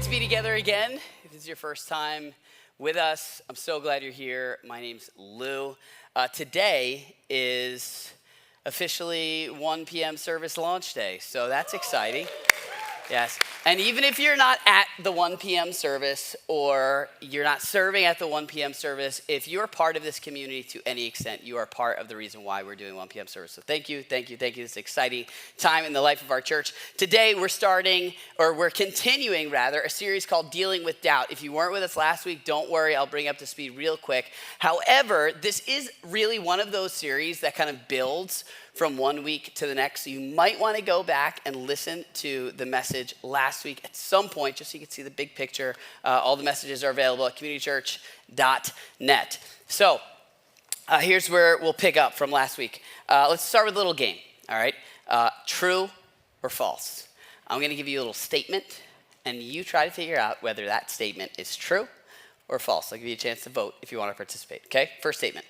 to be together again. If this is your first time with us, I'm so glad you're here. My name's Lou. Today is officially 1 p.m. service launch day, so that's exciting. Yes, and even if you're not at the 1 p.m. service or you're not serving at the 1 p.m. service, if you're part of this community to any extent, you are part of the reason why we're doing 1 p.m. service. So thank you. This is an exciting time in the life of our church. Today we're continuing a series called Dealing with Doubt. If you weren't with us last week, don't worry, I'll bring you up to speed real quick. However, this is really one of those series that kind of builds from 1 week to the next. So you might want to go back and listen to the message last week at some point, just so you can see the big picture. All the messages are available at communitychurch.net. So here's where we'll pick up from last week. Let's start with a little game, all right? True or false? I'm going to give you a little statement, and you try to figure out whether that statement is true or false. I'll give you a chance to vote if you want to participate, okay? First statement.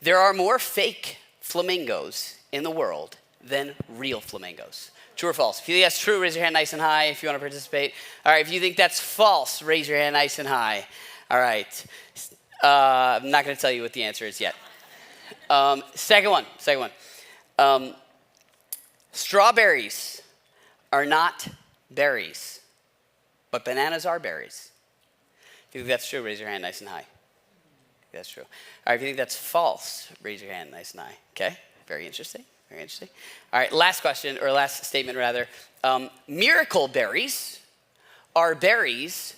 There are more fake flamingos in the world than real flamingos. True or false? If you think that's true, raise your hand nice and high if you want to participate. All right, if you think that's false, raise your hand nice and high. All right. I'm not going to tell you what the answer is yet. Second one. Strawberries are not berries, but bananas are berries. If you think that's true, raise your hand nice and high. That's true. All right, if you think that's false, raise your hand nice and high. Okay? Very interesting. All right, last statement. Miracle berries are berries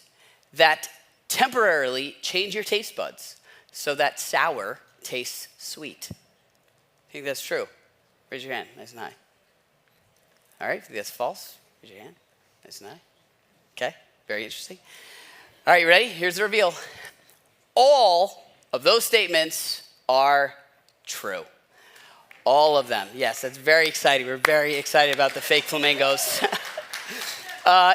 that temporarily change your taste buds so that sour tastes sweet. I think that's true. Raise your hand nice and high. All right, if you think that's false, raise your hand nice and high. Okay, very interesting. All right, you ready? Here's the reveal. All of those statements are true. All of them. Yes, that's very exciting. We're very excited about the fake flamingos. All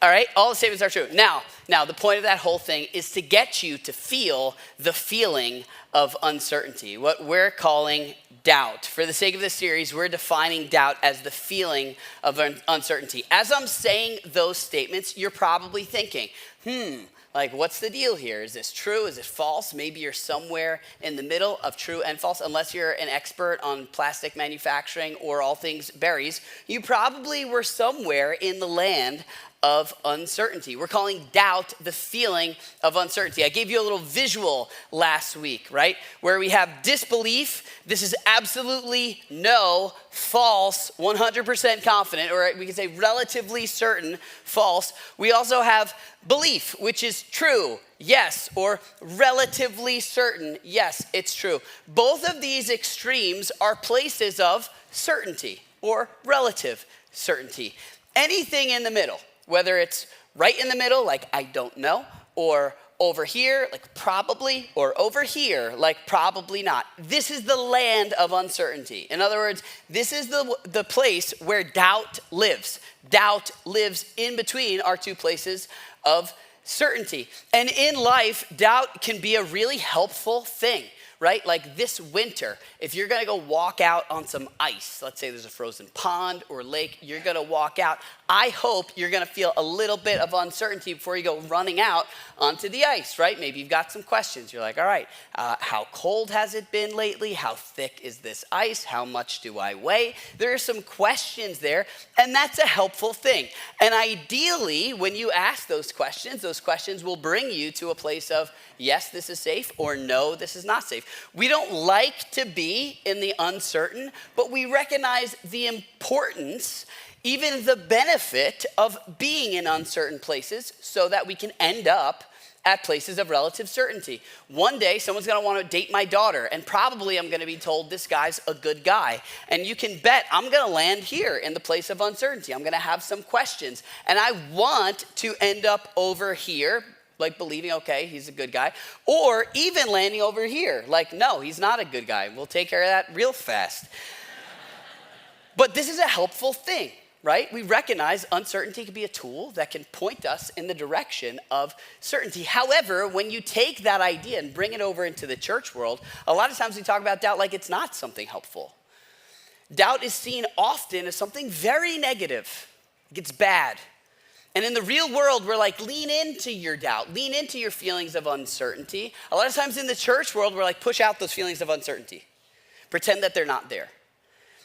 right, all the statements are true. Now, the point of that whole thing is to get you to feel the feeling of uncertainty, what we're calling doubt. For the sake of this series, we're defining doubt as the feeling of uncertainty. As I'm saying those statements, you're probably thinking, like, what's the deal here? Is this true? Is it false? Maybe you're somewhere in the middle of true and false. Unless you're an expert on plastic manufacturing or all things berries, you probably were somewhere in the land of uncertainty. We're calling doubt the feeling of uncertainty. I gave you a little visual last week, right? Where we have disbelief. This is absolutely no, false, 100% confident, or we can say relatively certain, false. We also have belief, which is true, yes, or relatively certain, yes, it's true. Both of these extremes are places of certainty or relative certainty. Anything in the middle, whether it's right in the middle, like I don't know, or over here, like probably, or over here, like probably not. This is the land of uncertainty. In other words, this is the place where doubt lives. Doubt lives in between our two places of certainty. And in life, doubt can be a really helpful thing, right? Like this winter, if you're gonna go walk out on some ice, let's say there's a frozen pond or lake, you're gonna walk out. I hope you're gonna feel a little bit of uncertainty before you go running out onto the ice, right? Maybe you've got some questions. You're like, all right, how cold has it been lately? How thick is this ice? How much do I weigh? There are some questions there, and that's a helpful thing. And ideally, when you ask those questions will bring you to a place of, yes, this is safe, or no, this is not safe. We don't like to be in the uncertain, but we recognize the importance, even the benefit of being in uncertain places so that we can end up at places of relative certainty. One day, someone's gonna wanna date my daughter, and probably I'm gonna be told this guy's a good guy. And you can bet I'm gonna land here in the place of uncertainty. I'm gonna have some questions, and I want to end up over here, like believing, okay, he's a good guy, or even landing over here, like, no, he's not a good guy. We'll take care of that real fast. But this is a helpful thing, right? We recognize uncertainty can be a tool that can point us in the direction of certainty. However, when you take that idea and bring it over into the church world, a lot of times we talk about doubt like it's not something helpful. Doubt is seen often as something very negative. It's bad. And in the real world, we're like, lean into your doubt, lean into your feelings of uncertainty. A lot of times in the church world, we're like, push out those feelings of uncertainty, pretend that they're not there.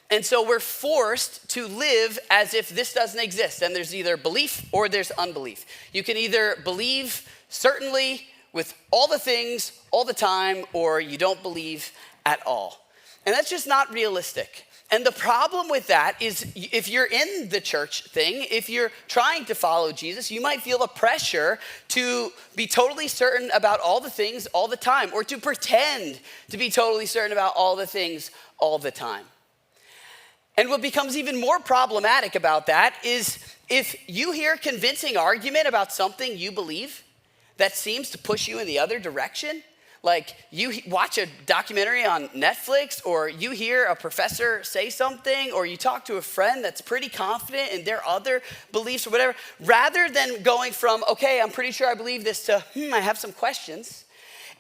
And so we're forced to live as if this doesn't exist. And there's either belief or there's unbelief. You can either believe certainly with all the things all the time, or you don't believe at all. And that's just not realistic. And the problem with that is if you're in the church thing, if you're trying to follow Jesus, you might feel the pressure to be totally certain about all the things all the time, or to pretend to be totally certain about all the things all the time. And what becomes even more problematic about that is if you hear a convincing argument about something you believe that seems to push you in the other direction, like you watch a documentary on Netflix, or you hear a professor say something, or you talk to a friend that's pretty confident in their other beliefs or whatever, rather than going from, okay, I'm pretty sure I believe this, to, I have some questions,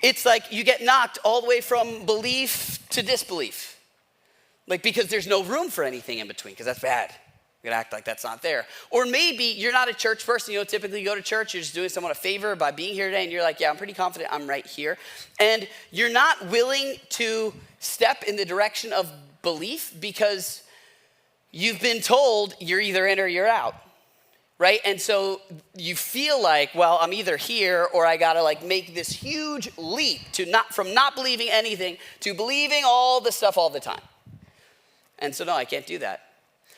it's like you get knocked all the way from belief to disbelief. Like, because there's no room for anything in between, because that's bad. We're gonna act like that's not there. Or maybe you're not a church person. You don't typically go to church. You're just doing someone a favor by being here today, and you're like, yeah, I'm pretty confident I'm right here. And you're not willing to step in the direction of belief because you've been told you're either in or you're out, right? And so you feel like, well, I'm either here, or I gotta like make this huge leap from not believing anything to believing all the stuff all the time. And so no, I can't do that.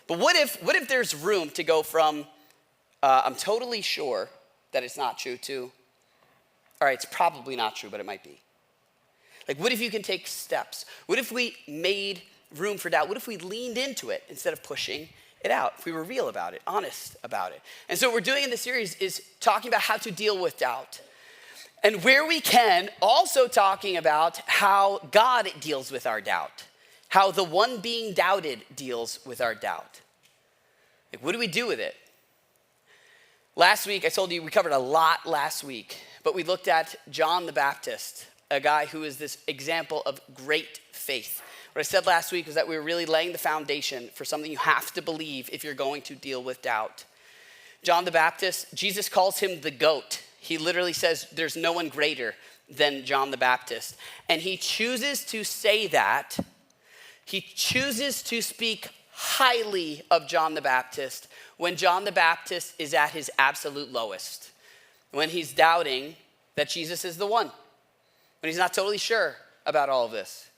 But what if there's room to go from, I'm totally sure that it's not true, to, all right, it's probably not true, but it might be. Like, what if you can take steps? What if we made room for doubt? What if we leaned into it instead of pushing it out? If we were real about it, honest about it. And so what we're doing in this series is talking about how to deal with doubt. And where we can, also talking about how God deals with our doubt. How the one being doubted deals with our doubt. Like, what do we do with it? Last week, I told you we covered a lot last week, but we looked at John the Baptist, a guy who is this example of great faith. What I said last week was that we were really laying the foundation for something you have to believe if you're going to deal with doubt. John the Baptist, Jesus calls him the GOAT. He literally says there's no one greater than John the Baptist. And he chooses to say that. He chooses to speak highly of John the Baptist when John the Baptist is at his absolute lowest. When he's doubting that Jesus is the one. When he's not totally sure about all of this.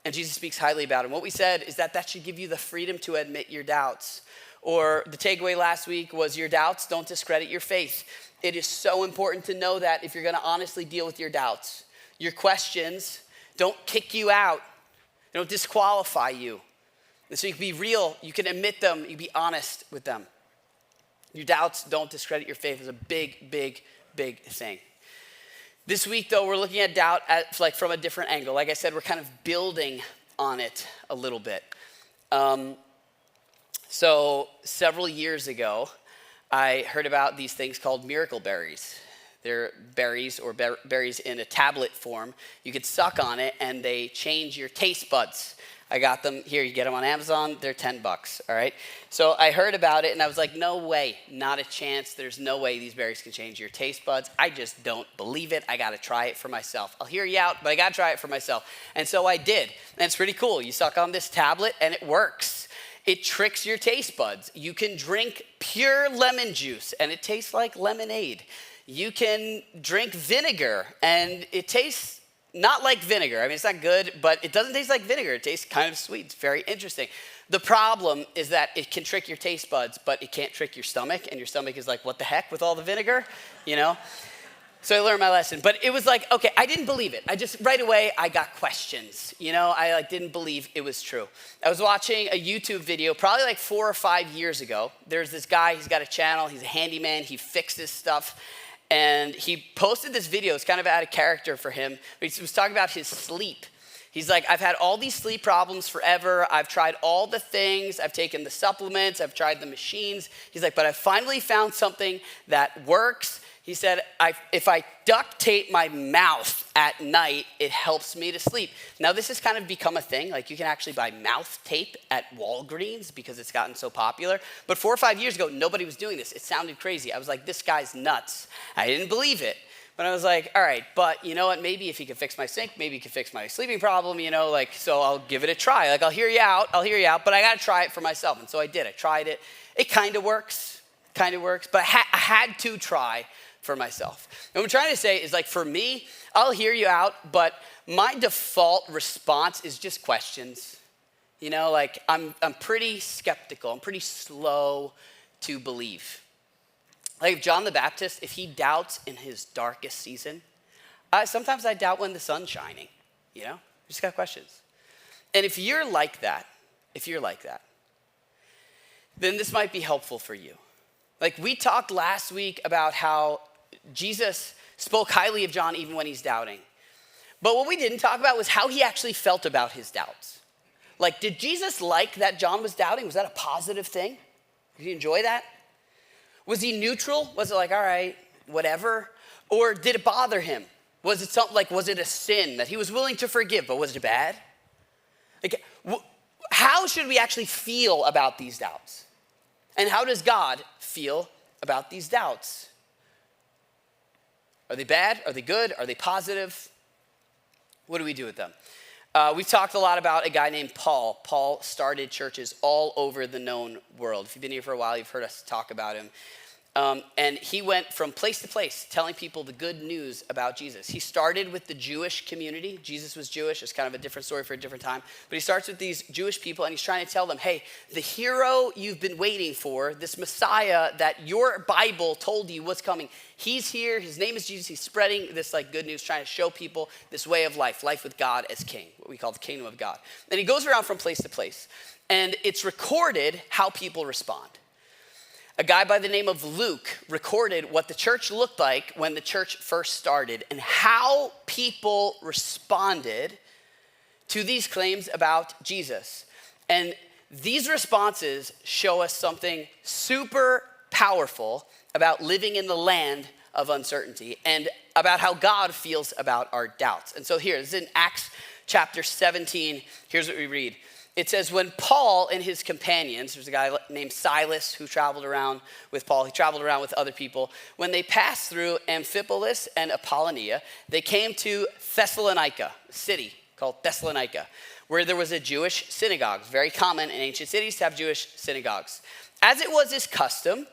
And Jesus speaks highly about him. What we said is that should give you the freedom to admit your doubts. Or the takeaway last week was your doubts don't discredit your faith. It is so important to know that if you're going to honestly deal with your doubts. Your questions don't kick you out. They don't disqualify you. And so you can be real, you can admit them, you can be honest with them. Your doubts don't discredit your faith is a big, big, big thing. This week, though, we're looking at doubt from a different angle. Like I said, we're kind of building on it a little bit. So several years ago, I heard about these things called miracle berries. They're berries or berries in a tablet form. You could suck on it and they change your taste buds. I got them here. You get them on Amazon. They're $10, all right? So I heard about it and I was like, no way, not a chance. There's no way these berries can change your taste buds. I just don't believe it. I got to try it for myself. I'll hear you out, but I got to try it for myself. And so I did. And it's pretty cool. You suck on this tablet and it works. It tricks your taste buds. You can drink pure lemon juice and it tastes like lemonade. You can drink vinegar, and it tastes not like vinegar. I mean, it's not good, but it doesn't taste like vinegar. It tastes kind of sweet. It's very interesting. The problem is that it can trick your taste buds, but it can't trick your stomach, and your stomach is like, what the heck with all the vinegar, you know? So I learned my lesson, but it was like, okay, I didn't believe it. Right away, I got questions, you know? I didn't believe it was true. I was watching a YouTube video probably like 4 or 5 years ago. There's this guy, he's got a channel, he's a handyman, he fixes stuff. And he posted this video. It's kind of out of character for him. He was talking about his sleep. He's like, I've had all these sleep problems forever. I've tried all the things. I've taken the supplements. I've tried the machines. He's like, but I finally found something that works. He said, if I duct tape my mouth at night, it helps me to sleep. Now, this has kind of become a thing. Like, you can actually buy mouth tape at Walgreens because it's gotten so popular. But 4 or 5 years ago, nobody was doing this. It sounded crazy. I was like, this guy's nuts. I didn't believe it. But I was like, all right, but you know what? Maybe if he could fix my sink, maybe he could fix my sleeping problem, so I'll give it a try. Like, I'll hear you out, but I got to try it for myself. And so I did. I tried it. It kind of works, but I had to try for myself. And what I'm trying to say is, like, for me, I'll hear you out, but my default response is just questions. I'm pretty skeptical. I'm pretty slow to believe. Like, John the Baptist, if he doubts in his darkest season, sometimes I doubt when the sun's shining, Just got questions. And if you're like that, then this might be helpful for you. Like, we talked last week about how Jesus spoke highly of John even when he's doubting. But what we didn't talk about was how he actually felt about his doubts. Like, did Jesus like that John was doubting? Was that a positive thing? Did he enjoy that? Was he neutral? Was it like, all right, whatever? Or did it bother him? Was it something like, was it a sin that he was willing to forgive, but was it bad? Like, how should we actually feel about these doubts? And how does God feel about these doubts? Are they bad? Are they good? Are they positive? What do we do with them? We've talked a lot about a guy named Paul. Paul started churches all over the known world. If you've been here for a while, you've heard us talk about him. And he went from place to place telling people the good news about Jesus. He started with the Jewish community. Jesus was Jewish. It's kind of a different story for a different time. But he starts with these Jewish people, and he's trying to tell them, hey, the hero you've been waiting for, this Messiah that your Bible told you was coming, he's here. His name is Jesus. He's spreading this good news, trying to show people this way of life with God as king, what we call the kingdom of God. And he goes around from place to place, and it's recorded how people respond. A guy by the name of Luke recorded what the church looked like when the church first started and how people responded to these claims about Jesus. And these responses show us something super powerful about living in the land of uncertainty and about how God feels about our doubts. And so here, this is in Acts chapter 17. Here's what we read. It says, when Paul and his companions, there's a guy named Silas who traveled around with Paul. He traveled around with other people. When they passed through Amphipolis and Apollonia, they came to Thessalonica, a city called Thessalonica, where there was a Jewish synagogue. Very common in ancient cities to have Jewish synagogues. As it was his custom,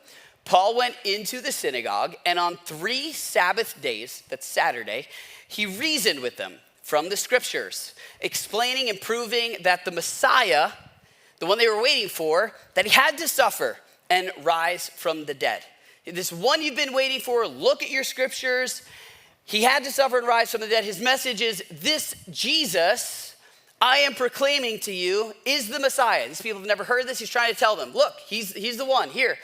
Paul went into the synagogue, and on 3 Sabbath days, that's Saturday, he reasoned with them from the scriptures, explaining and proving that the Messiah, the one they were waiting for, that he had to suffer and rise from the dead. This one you've been waiting for, look at your scriptures. He had to suffer and rise from the dead. His message is, this Jesus I am proclaiming to you is the Messiah. These people have never heard this. He's trying to tell them, look, he's the one here.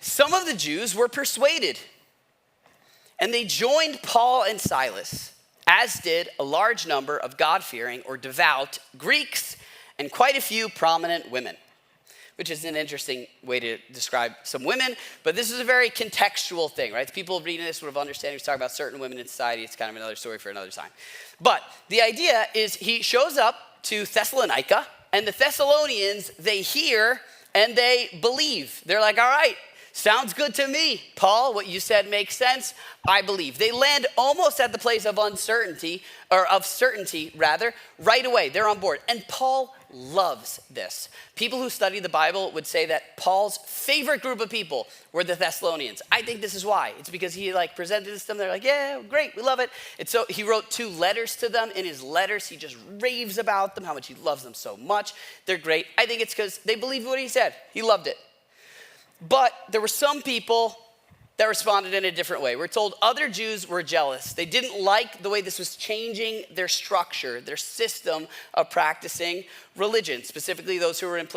Some of the Jews were persuaded, and they joined Paul and Silas, as did a large number of God-fearing or devout Greeks and quite a few prominent women, which is an interesting way to describe some women, but this is a very contextual thing, right? The people reading this would have understood. He's talking about certain women in society. It's kind of another story for another time. But the idea is he shows up to Thessalonica, and the Thessalonians, they hear and they believe. They're like, all right, sounds good to me, Paul. What you said makes sense. I believe. They land almost at the place of uncertainty, or of certainty rather, right away. They're on board. And Paul loves this. People who study the Bible would say that Paul's favorite group of people were the Thessalonians. I think this is why. It's because he presented this to them. They're like, yeah, great, we love it. And so he wrote 2 letters to them. In his letters, he just raves about them, how much he loves them so much. They're great. I think it's because they believed what he said. He loved it. But there were some people that responded in a different way. We're told other Jews were jealous. They didn't like the way this was changing their structure, their system of practicing religion, specifically those who were in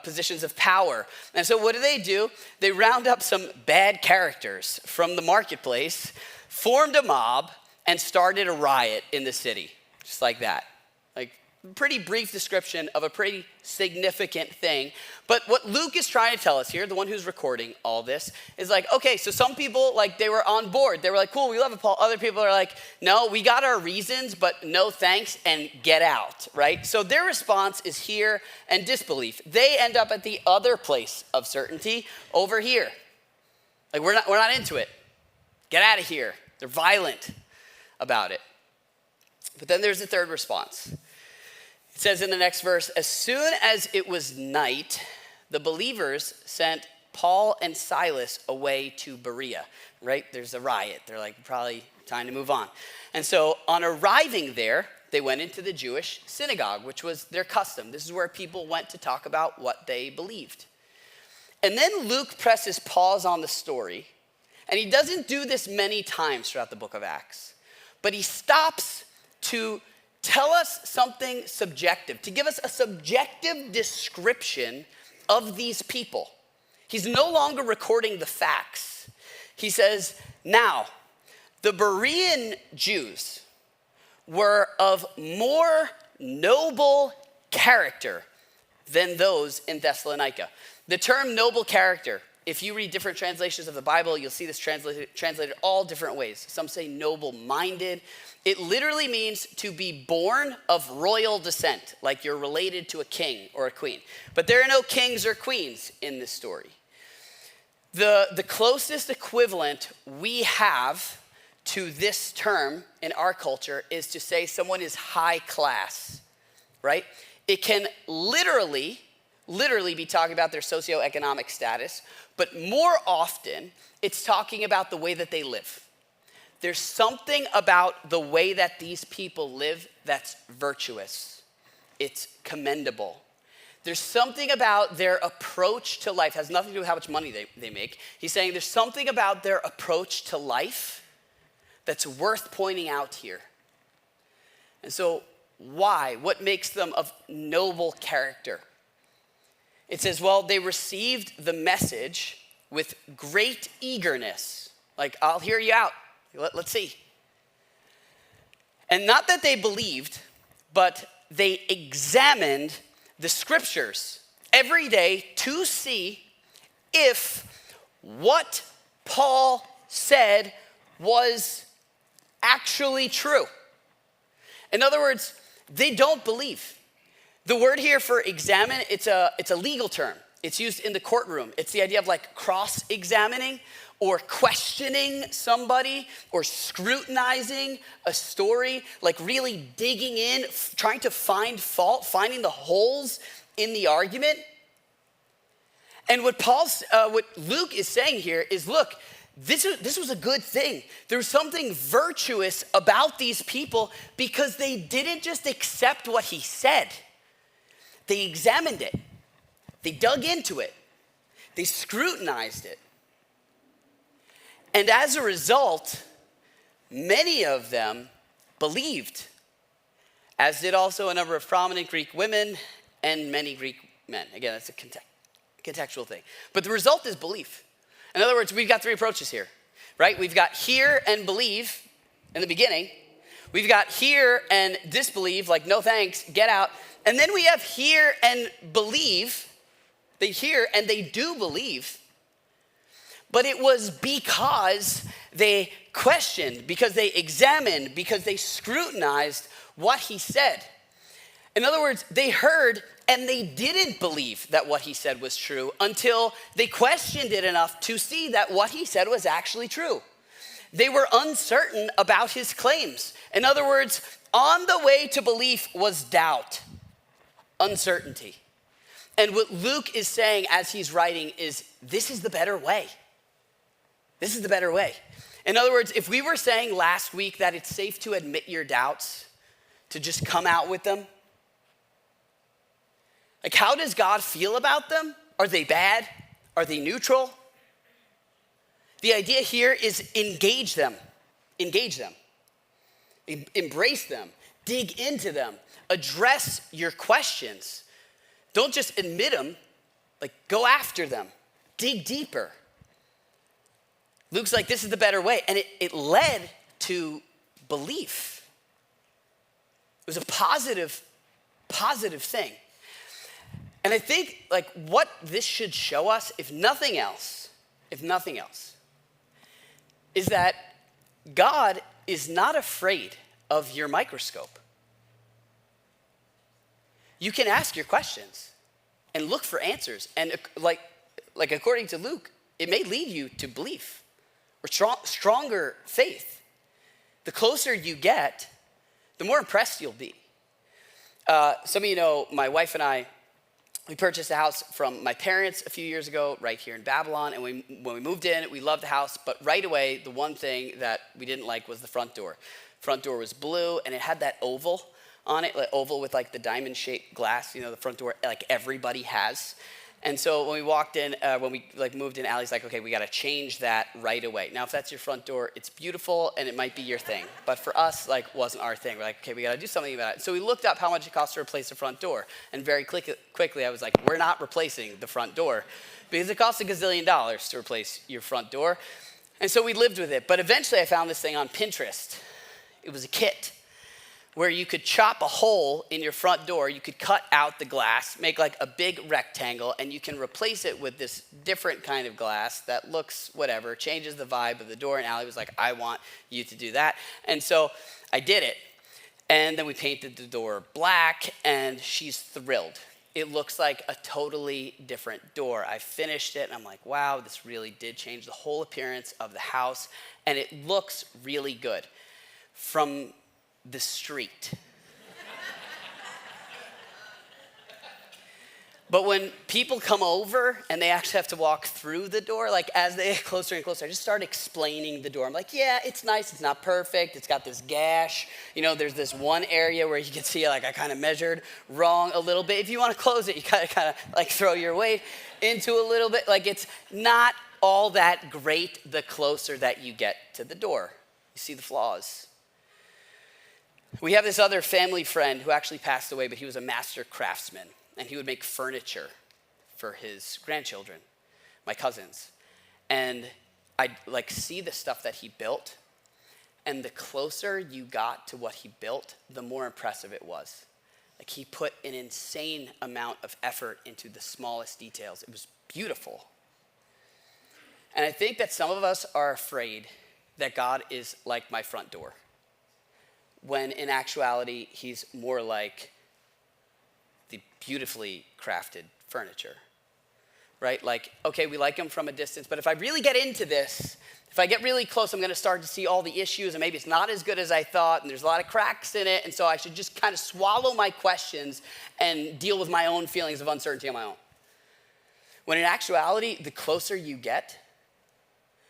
positions of power. And so what do? They round up some bad characters from the marketplace, formed a mob, and started a riot in the city, just like that. pretty brief description of a pretty significant thing. But what Luke is trying to tell us here, the one who's recording all this, is like, okay, so some people, like, they were on board. They were like, cool, we love it, Paul. Other people are like, no, we got our reasons, but no thanks, and get out, right? So their response is here and disbelief. They end up at the other place of certainty over here. Like, we're not into it. Get out of here. They're violent about it. But then there's the third response. It says in the next verse, as soon as it was night, the believers sent Paul and Silas away to Berea, right? There's a riot. They're like, probably time to move on. And so on arriving there, they went into the Jewish synagogue, which was their custom. This is where people went to talk about what they believed. And then Luke presses pause on the story, and he doesn't do this many times throughout the book of Acts, but he stops to tell us something subjective, to give us a subjective description of these people. He's no longer recording the facts. He says, now, the Berean Jews were of more noble character than those in Thessalonica. The term noble character, if you read different translations of the Bible, you'll see this translated all different ways. Some say noble-minded. It literally means to be born of royal descent, like you're related to a king or a queen. But there are no kings or queens in this story. The closest equivalent we have to this term in our culture is to say someone is high class, right? It can literally be talking about their socioeconomic status, but more often it's talking about the way that they live. There's something about the way that these people live that's virtuous. It's commendable. There's something about their approach to life. It has nothing to do with how much money they make. He's saying there's something about their approach to life that's worth pointing out here. And so why? What makes them of noble character? It says, well, they received the message with great eagerness. Like, I'll hear you out. Let's see. And not that they believed, but they examined the scriptures every day to see if what Paul said was actually true. In other words, they don't believe. The word here for examine, it's a legal term. It's used in the courtroom. It's the idea of like cross-examining or questioning somebody or scrutinizing a story, like really digging in, trying to find fault, finding the holes in the argument. And what Luke is saying here is, look, this was a good thing. There was something virtuous about these people because they didn't just accept what he said. They examined it. They dug into it. They scrutinized it. And as a result, many of them believed, as did also a number of prominent Greek women and many Greek men. Again, that's a contextual thing. But the result is belief. In other words, we've got three approaches here, right? We've got hear and believe in the beginning. We've got hear and disbelieve, like no thanks, get out. And then we have hear and believe. They hear and they do believe. But it was because they questioned, because they examined, because they scrutinized what he said. In other words, they heard and they didn't believe that what he said was true until they questioned it enough to see that what he said was actually true. They were uncertain about his claims. In other words, on the way to belief was doubt, uncertainty. And what Luke is saying as he's writing is, this is the better way. This is the better way. In other words, if we were saying last week that it's safe to admit your doubts, to just come out with them, like how does God feel about them? Are they bad? Are they neutral? The idea here is engage them. Engage them. Embrace them. Dig into them. Address your questions. Don't just admit them, like go after them. Dig deeper. Luke's like, this is the better way. And it led to belief. It was a positive positive thing. And I think like what this should show us, if nothing else, is that God is not afraid of your microscope. You can ask your questions and look for answers. And like according to Luke, it may lead you to belief or stronger faith. The closer you get, the more impressed you'll be. Some of you know, my wife and I, we purchased a house from my parents a few years ago right here in Babylon. And when we moved in, we loved the house. But right away, the one thing that we didn't like was the front door. Front door was blue, and it had that oval on it, like oval with like the diamond-shaped glass, you know, the front door like everybody has. And so when we walked in, when we like moved in, Allie's like, okay, we got to change that right away. Now, if that's your front door, it's beautiful and it might be your thing. But for us, like, wasn't our thing. We're like, okay, we got to do something about it. So we looked up how much it costs to replace the front door. And very quickly, I was like, we're not replacing the front door because it costs $1 gazillion to replace your front door. And so we lived with it. But eventually, I found this thing on Pinterest. It was a kit where you could chop a hole in your front door, you could cut out the glass, make like a big rectangle, and you can replace it with this different kind of glass that looks whatever, changes the vibe of the door. And Allie was like, I want you to do that. And so I did it. And then we painted the door black, and she's thrilled. It looks like a totally different door. I finished it, and I'm like, wow, this really did change the whole appearance of the house, and it looks really good. From the street. But when people come over and they actually have to walk through the door, like as they get closer and closer, I just start explaining the door. I'm like, yeah, it's nice, it's not perfect, it's got this gash. You know, there's this one area where you can see like I kind of measured wrong a little bit. If you want to close it, you kind of like throw your weight into a little bit. Like it's not all that great the closer that you get to the door. You see the flaws. We have this other family friend who actually passed away, but he was a master craftsman, and he would make furniture for his grandchildren, my cousins. And I'd like see the stuff that he built, and the closer you got to what he built, the more impressive it was. Like he put an insane amount of effort into the smallest details. It was beautiful. And I think that some of us are afraid that God is like my front door, when in actuality, he's more like the beautifully crafted furniture, right? Like, okay, we like him from a distance, but if I really get into this, if I get really close, I'm gonna start to see all the issues, and maybe it's not as good as I thought, and there's a lot of cracks in it, and so I should just kind of swallow my questions and deal with my own feelings of uncertainty on my own. When in actuality, the closer you get,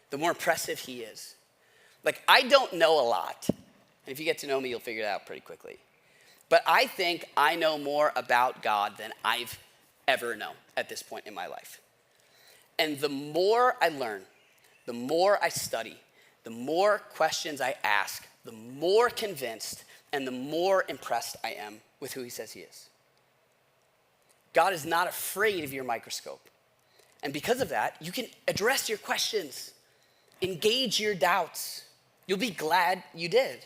the more impressive he is. Like, I don't know a lot. And if you get to know me, you'll figure it out pretty quickly. But I think I know more about God than I've ever known at this point in my life. And the more I learn, the more I study, the more questions I ask, the more convinced and the more impressed I am with who he says he is. God is not afraid of your microscope. And because of that, you can address your questions, engage your doubts. You'll be glad you did.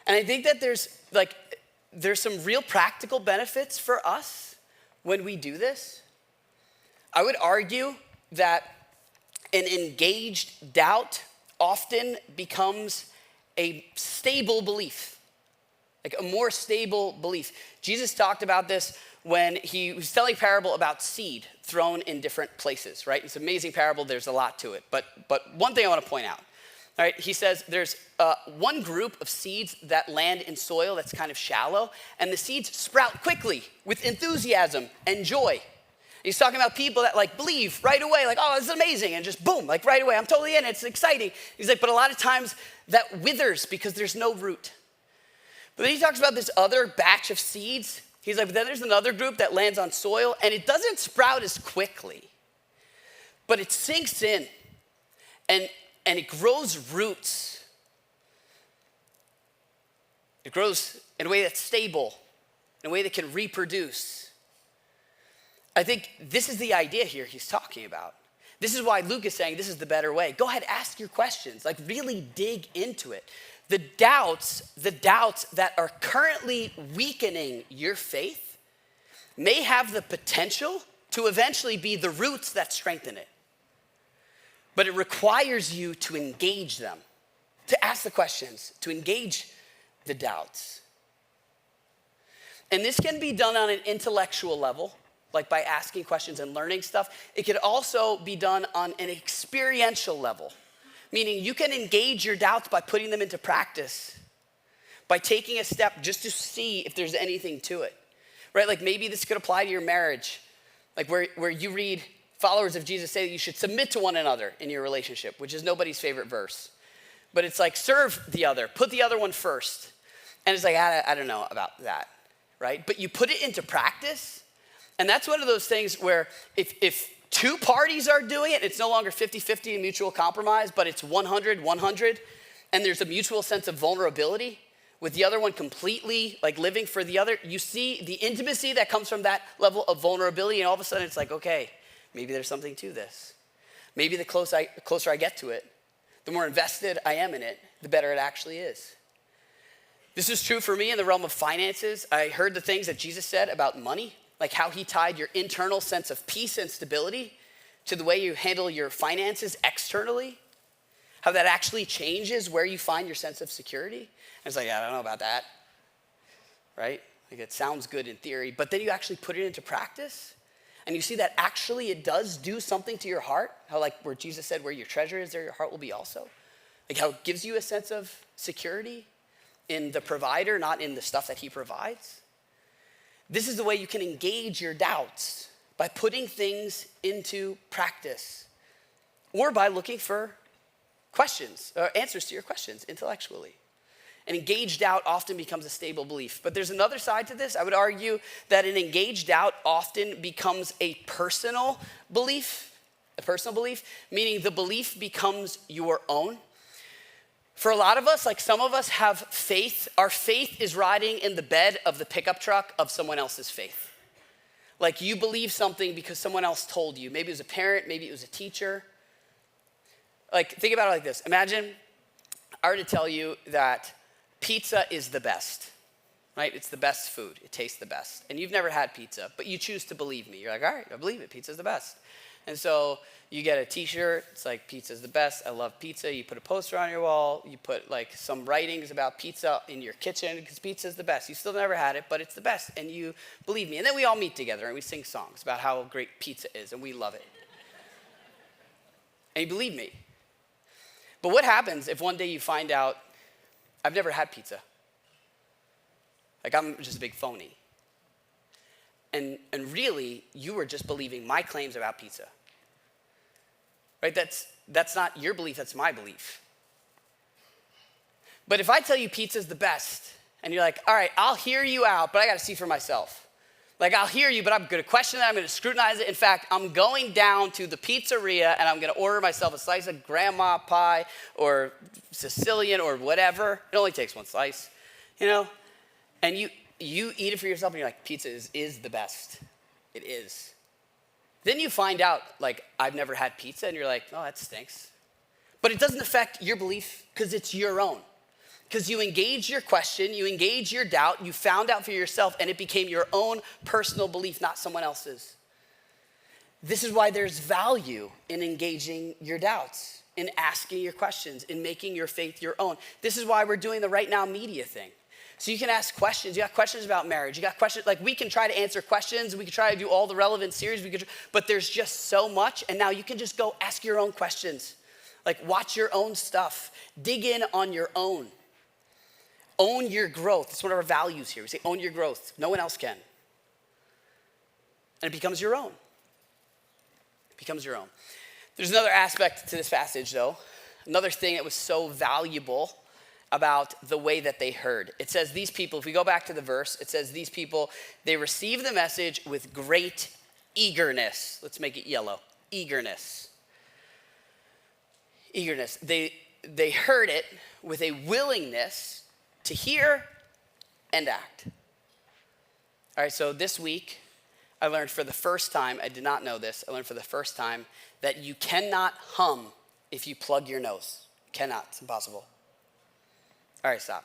And I think that there's some real practical benefits for us when we do this. I would argue that an engaged doubt often becomes a stable belief, like a more stable belief. Jesus talked about this when he was telling a parable about seed thrown in different places, right? It's an amazing parable. There's a lot to it. But one thing I want to point out. All right, he says there's one group of seeds that land in soil that's kind of shallow, and the seeds sprout quickly with enthusiasm and joy. He's talking about people that like believe right away, like, oh, this is amazing, and just boom, like right away, I'm totally in it, it's exciting. He's like, but a lot of times that withers because there's no root. But then he talks about this other batch of seeds. He's like, but then there's another group that lands on soil, and it doesn't sprout as quickly, but it sinks in, and it grows roots. It grows in a way that's stable, in a way that can reproduce. I think this is the idea here he's talking about. This is why Luke is saying this is the better way. Go ahead, ask your questions. Like really dig into it. The doubts that are currently weakening your faith may have the potential to eventually be the roots that strengthen it. But it requires you to engage them, to ask the questions, to engage the doubts. And this can be done on an intellectual level, like by asking questions and learning stuff. It could also be done on an experiential level, meaning you can engage your doubts by putting them into practice, by taking a step just to see if there's anything to it, right? Like maybe this could apply to your marriage, like where you read followers of Jesus say that you should submit to one another in your relationship, which is nobody's favorite verse. But it's like serve the other, put the other one first. And it's like, I don't know about that, right? But you put it into practice, and that's one of those things where if two parties are doing it, it's no longer 50-50 mutual compromise, but it's 100-100, and there's a mutual sense of vulnerability with the other one completely like living for the other. You see the intimacy that comes from that level of vulnerability, and all of a sudden it's like, okay, maybe there's something to this. Maybe the closer I get to it, the more invested I am in it, the better it actually is. This is true for me in the realm of finances. I heard the things that Jesus said about money, like how he tied your internal sense of peace and stability to the way you handle your finances externally, how that actually changes where you find your sense of security. And it's like, I don't know about that, right? Like it sounds good in theory, but then you actually put it into practice, and you see that actually it does do something to your heart, how like where Jesus said, where your treasure is, there your heart will be also. Like how it gives you a sense of security in the provider, not in the stuff that he provides. This is the way you can engage your doubts, by putting things into practice, or by looking for questions, or answers to your questions intellectually. An engaged doubt often becomes a stable belief. But there's another side to this. I would argue that an engaged doubt often becomes a personal belief, meaning the belief becomes your own. For a lot of us, like some of us have faith. Our faith is riding in the bed of the pickup truck of someone else's faith. Like you believe something because someone else told you. Maybe it was a parent, maybe it was a teacher. Like think about it like this. Imagine I were to tell you that pizza is the best, right? It's the best food. It tastes the best. And you've never had pizza, but you choose to believe me. You're like, all right, I believe it. Pizza's the best. And so you get a t-shirt. It's like, pizza's the best. I love pizza. You put a poster on your wall. You put like some writings about pizza in your kitchen because pizza's the best. You still never had it, but it's the best. And you believe me. And then we all meet together and we sing songs about how great pizza is and we love it. And you believe me. But what happens if one day you find out, I've never had pizza? Like I'm just a big phony. And really, you were just believing my claims about pizza. Right? That's not your belief, that's my belief. But if I tell you pizza's the best, and you're like, all right, I'll hear you out, but I gotta see for myself. Like I'll hear you, but I'm gonna question it, I'm gonna scrutinize it. In fact, I'm going down to the pizzeria and I'm gonna order myself a slice of grandma pie or Sicilian or whatever. It only takes one slice, you know? And you eat it for yourself and you're like, pizza is the best. It is. Then you find out, like, I've never had pizza, and you're like, oh, that stinks. But it doesn't affect your belief because it's your own. Because you engage your question, you engage your doubt, you found out for yourself, and it became your own personal belief, not someone else's. This is why there's value in engaging your doubts, in asking your questions, in making your faith your own. This is why we're doing the RightNow Media thing. So you can ask questions. You got questions about marriage. You got questions, like we can try to answer questions. We can try to do all the relevant series. But there's just so much. And now you can just go ask your own questions. Like watch your own stuff. Dig in on your own. Own your growth. It's one of our values here. We say own your growth. No one else can. And it becomes your own. It becomes your own. There's another aspect to this passage, though. Another thing that was so valuable about the way that they heard. It says these people, if we go back to the verse, it says these people, they received the message with great eagerness. Let's make it yellow. Eagerness. Eagerness. They heard it with a willingness to hear and act. All right, so this week, I learned for the first time, I did not know this, I learned for the first time that you cannot hum if you plug your nose. Cannot, it's impossible. All right, stop.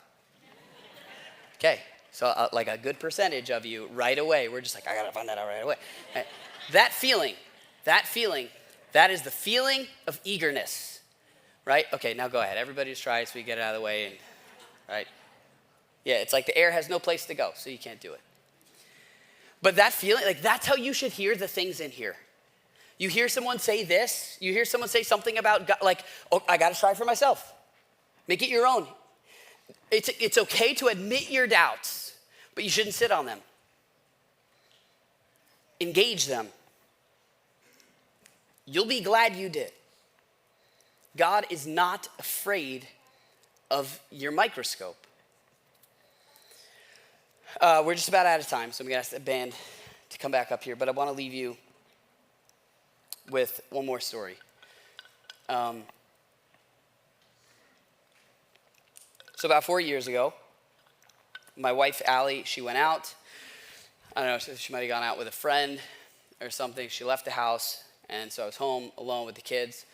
Okay, so like a good percentage of you right away, we're just like, I gotta find that out right away. That feeling, that is the feeling of eagerness, right? Okay, now go ahead. Everybody just try it so we get it out of the way, and, right? Yeah, it's like the air has no place to go, so you can't do it. But that feeling, like that's how you should hear the things in here. You hear someone say this, you hear someone say something about God, like, oh, I gotta try for myself. Make it your own. It's okay to admit your doubts, but you shouldn't sit on them. Engage them. You'll be glad you did. God is not afraid of your microscope. We're just about out of time, so I'm going to ask the band to come back up here, but I want to leave you with one more story. So about 4 years ago, my wife, Allie, she went out. I don't know, she might have gone out with a friend or something. She left the house, and so I was home alone with the kids.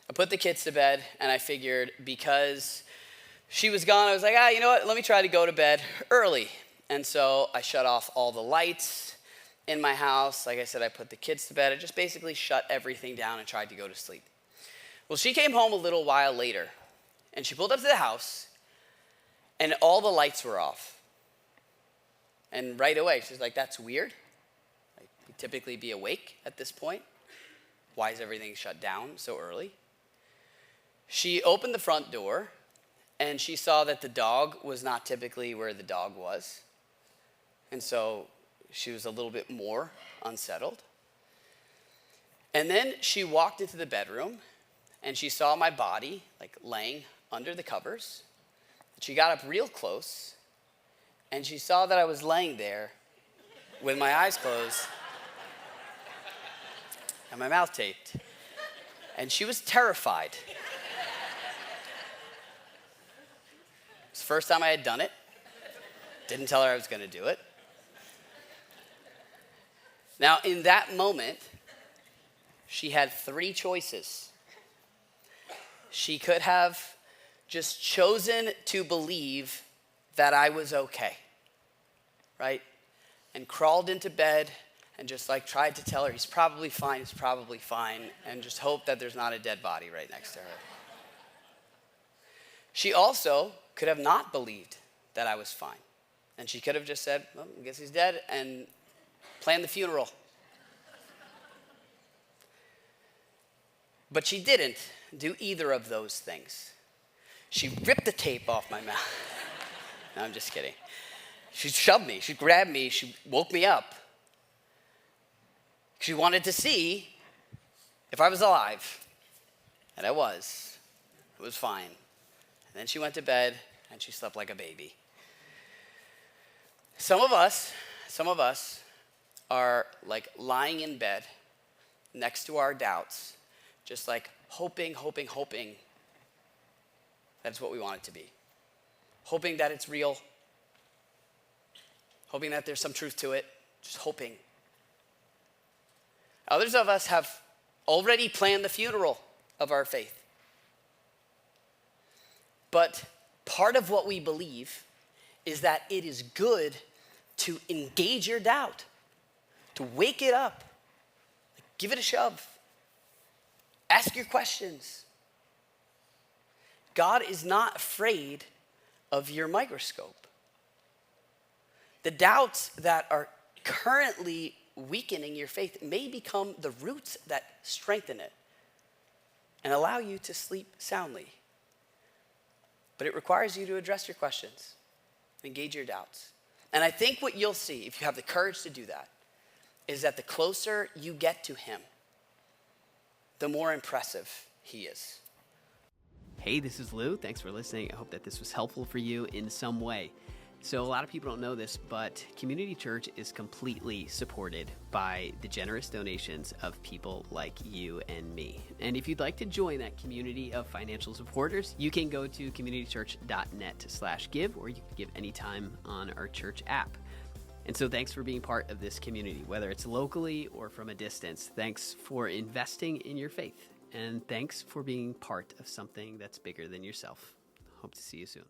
I put the kids to bed, and I figured because she was gone, I was like, you know what, let me try to go to bed early. And so I shut off all the lights in my house. Like I said, I put the kids to bed. I just basically shut everything down and tried to go to sleep. Well, she came home a little while later, and she pulled up to the house, and all the lights were off. And right away, she's like, that's weird. Like, we typically be awake at this point. Why is everything shut down so early? She opened the front door, and she saw that the dog was not typically where the dog was. And so she was a little bit more unsettled. And then she walked into the bedroom, and she saw my body like laying under the covers. She got up real close, and she saw that I was laying there with my eyes closed and my mouth taped. And she was terrified. It's the first time I had done it. Didn't tell her I was going to do it. Now, in that moment, she had 3 choices. She could have just chosen to believe that I was okay, right? And crawled into bed and just like tried to tell her he's probably fine, and just hope that there's not a dead body right next to her. She also could have not believed that I was fine. And she could have just said, well, I guess he's dead, and planned the funeral. But she didn't do either of those things. She ripped the tape off my mouth. No, I'm just kidding. She shoved me, she grabbed me, she woke me up. She wanted to see if I was alive. And I was. It was fine. And then she went to bed, and she slept like a baby. Some of us are like lying in bed next to our doubts, just like hoping that's what we want it to be. Hoping that it's real. Hoping that there's some truth to it. Just hoping. Others of us have already planned the funeral of our faith. But part of what we believe is that it is good to engage your doubt, to wake it up, give it a shove, ask your questions. God is not afraid of your microscope. The doubts that are currently weakening your faith may become the roots that strengthen it and allow you to sleep soundly. But it requires you to address your questions, engage your doubts. And I think what you'll see, if you have the courage to do that, is that the closer you get to him, the more impressive he is. Hey, this is Lou. Thanks for listening. I hope that this was helpful for you in some way. So a lot of people don't know this, but Community Church is completely supported by the generous donations of people like you and me. And if you'd like to join that community of financial supporters, you can go to communitychurch.net/give, or you can give anytime on our church app. And so thanks for being part of this community, whether it's locally or from a distance. Thanks for investing in your faith. And thanks for being part of something that's bigger than yourself. Hope to see you soon.